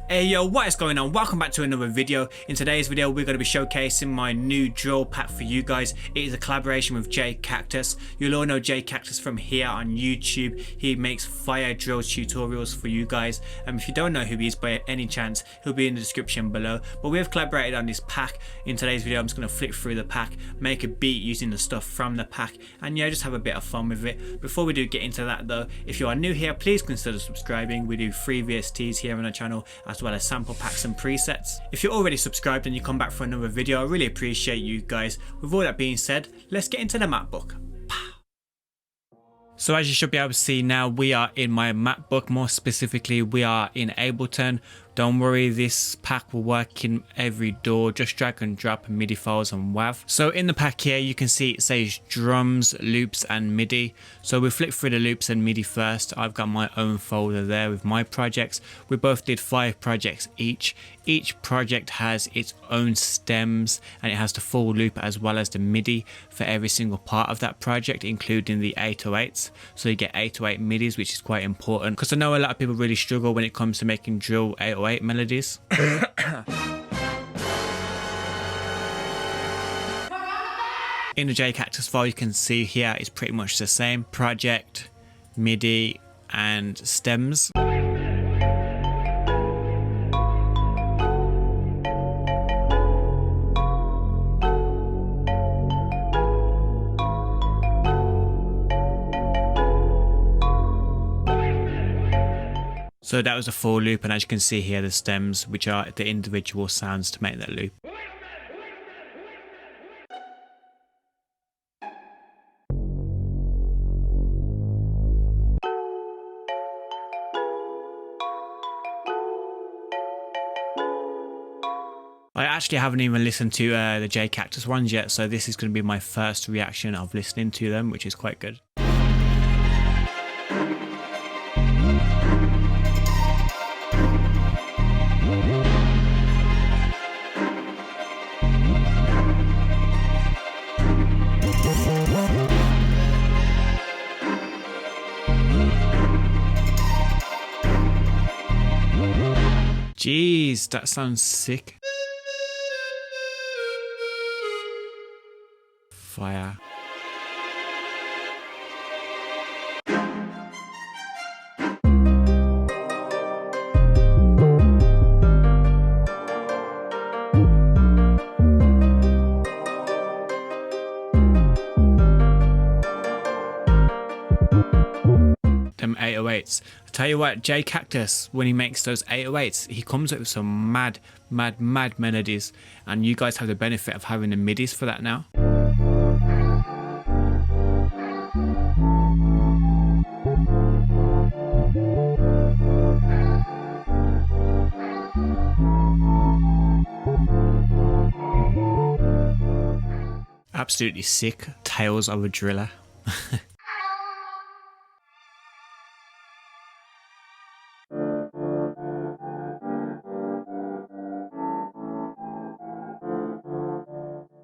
Hey yo, what is going on? Welcome back to another video. In today's video we're going to be showcasing my new drill pack for you guys. It is a collaboration with J Cactus. You'll all know J Cactus from here on YouTube. He makes fire drill tutorials for you guys. If you don't know who he is by any chance, he'll be in the description below. But we have collaborated on this pack. In today's video I'm just going to flip through the pack, make a beat using the stuff from the pack, and yeah, just have a bit of fun with it. Before we do get into that though, if you are new here, please consider subscribing. We do free VSTs here on the channel, as well as sample packs and presets. If you're already subscribed and you come back for another video, I really appreciate you guys. With all that being said, let's get into the MacBook. So as you should be able to see now, we are in my MacBook. More specifically, we are in Ableton. Don't worry, this pack will work in every DAW. Just drag and drop MIDI files and WAV. So in the pack here, you can see it says drums, loops and MIDI. So we flip through the loops and MIDI first. I've got my own folder there with my projects. We both did 5 projects each. Each project has its own stems and it has the full loop as well as the MIDI for every single part of that project, including the 808s. So you get 808 MIDIs, which is quite important because I know a lot of people really struggle when it comes to making drill 808 melodies. In the J Cactus file, you can see here it's pretty much the same: project, MIDI and stems. So that was a full loop, and as you can see here, the stems, which are the individual sounds to make that loop. I actually haven't even listened to the J Cactus ones yet, so this is going to be my first reaction of listening to them, which is quite good. Jeez, that sounds sick. Fire. Them 808s. I tell you what, J Cactus, when he makes those 808s, he comes up with some mad melodies, and you guys have the benefit of having the MIDIs for that now. Absolutely sick. Tales of a driller.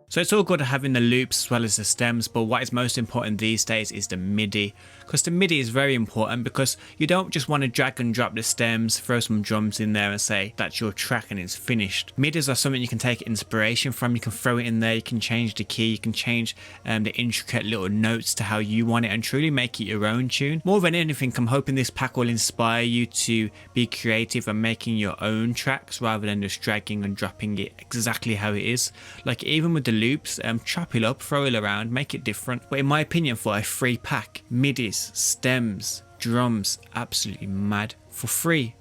So it's all good having the loops as well as the stems, but what is most important these days is the MIDI, because the MIDI is very important, because you don't just want to drag and drop the stems, throw some drums in there and say that's your track and it's finished. MIDIs are something you can take inspiration from. You can throw it in there, you can change the key, you can change the intricate little notes to how you want it and truly make it your own tune. More than anything, I'm hoping this pack will inspire you to be creative and making your own tracks rather than just dragging and dropping it exactly how it is. Like even with the loops, chop it up, throw it around, make it different. But in my opinion, for a free pack, MIDIs, stems, drums, absolutely mad. For free,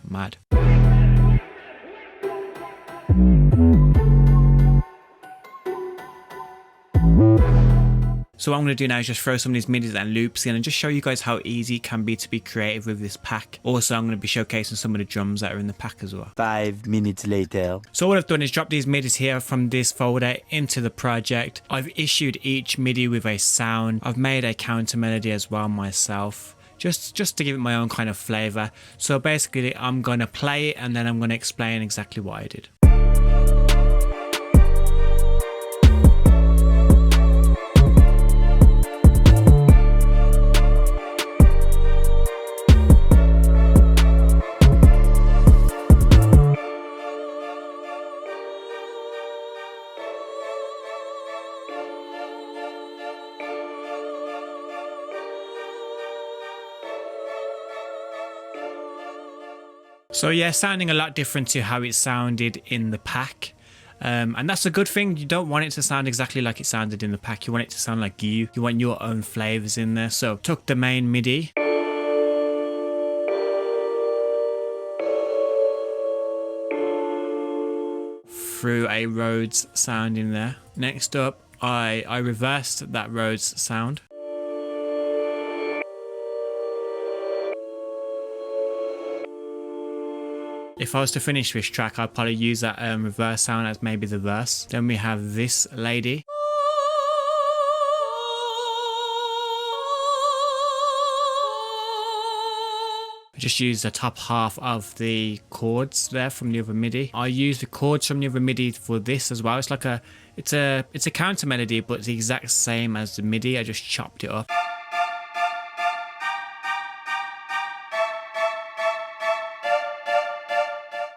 mad. So what I'm going to do now is just throw some of these MIDIs and loops in and just show you guys how easy it can be to be creative with this pack. Also, I'm going to be showcasing some of the drums that are in the pack as well. 5 minutes later. So what I've done is drop these MIDIs here from this folder into the project. I've issued each MIDI with a sound. I've made a counter melody as well myself, just to give it my own kind of flavor. So basically I'm going to play it and then I'm going to explain exactly what I did. So yeah, sounding a lot different to how it sounded in the pack. And that's a good thing. You don't want it to sound exactly like it sounded in the pack. You want it to sound like you. You want your own flavors in there. So took the main MIDI. Threw a Rhodes sound in there. Next up, I reversed that Rhodes sound. If I was to finish this track, I'd probably use that reverse sound as maybe the verse. Then we have this lady. Just use the top half of the chords there from the other MIDI. I use the chords from the other MIDI for this as well. It's like it's a counter melody, but it's the exact same as the MIDI. I just chopped it up.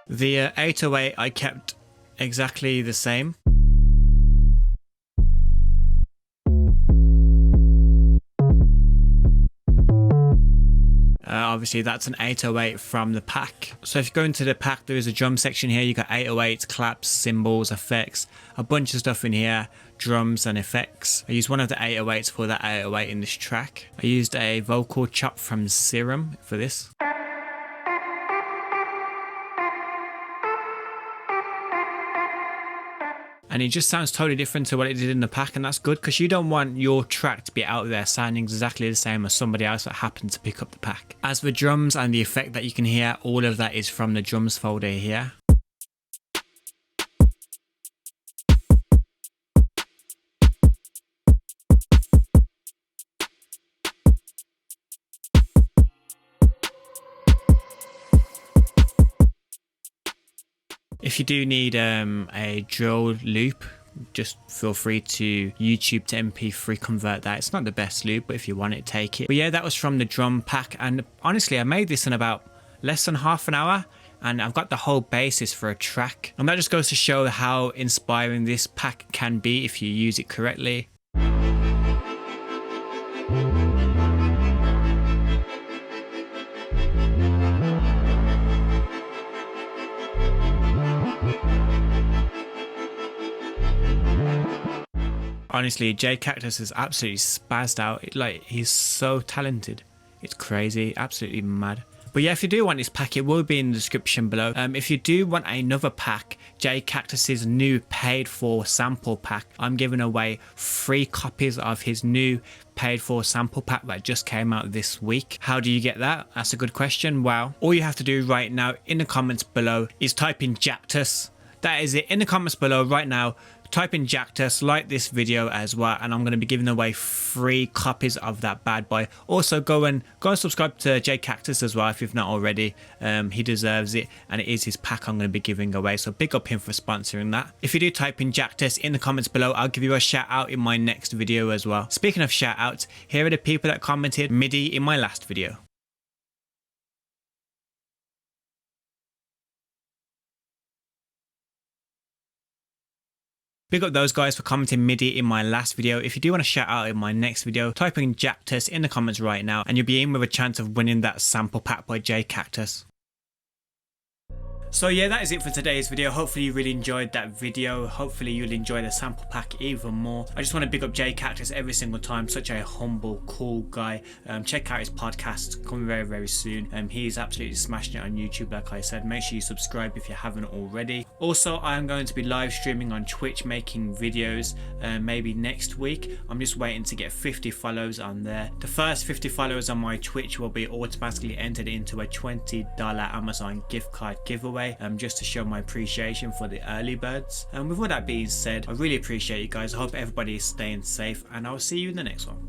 The 808 I kept exactly the same. Obviously that's an 808 from the pack. So if you go into the pack, there is a drum section here. You got 808s, claps, cymbals, effects, a bunch of stuff in here, drums and effects. I used one of the 808s for that 808 in this track. I used a vocal chop from Serum for this. And it just sounds totally different to what it did in the pack, and that's good because you don't want your track to be out there sounding exactly the same as somebody else that happened to pick up the pack. As for drums and the effect that you can hear, all of that is from the drums folder here. If you do need a drill loop, just feel free to YouTube to MP3 convert that. It's not the best loop, but if you want it, take it. But yeah, that was from the drum pack, and honestly I made this in about less than half an hour, and I've got the whole basis for a track. And that just goes to show how inspiring this pack can be if you use it correctly. Honestly, J Cactus is absolutely spazzed out. Like, he's so talented. It's crazy, absolutely mad. But yeah, if you do want this pack, it will be in the description below. If you do want another pack, J Cactus's new paid for sample pack, I'm giving away 3 copies of his new paid for sample pack that just came out this week. How do you get that? That's a good question. Well, all you have to do right now in the comments below is type in Jactus. That is it. In the comments below right now, type in Jactus, like this video as well, and I'm going to be giving away 3 copies of that bad boy. Also go and subscribe to J Cactus as well if you've not already. He deserves it, and it is his pack I'm going to be giving away, so big up him for sponsoring that. If you do type in Jactus in the comments below, I'll give you a shout out in my next video as well. Speaking of shout outs, here are the people that commented MIDI in my last video. Big up those guys for commenting MIDI in my last video. If you do want to shout out in my next video, type in Jactus in the comments right now and you'll be in with a chance of winning that sample pack by J Cactus. So yeah, that is it for today's video. Hopefully you really enjoyed that video. Hopefully you'll enjoy the sample pack even more. I just want to big up J Cactus every single time. Such a humble, cool guy. Check out his podcast coming very, very soon. He's absolutely smashing it on YouTube, like I said. Make sure you subscribe if you haven't already. Also, I am going to be live streaming on Twitch, making videos maybe next week. I'm just waiting to get 50 follows on there. The first 50 followers on my Twitch will be automatically entered into a $20 Amazon gift card giveaway. Just to show my appreciation for the early birds. And with all that being said, I really appreciate you guys. I hope everybody is staying safe, and I'll see you in the next one.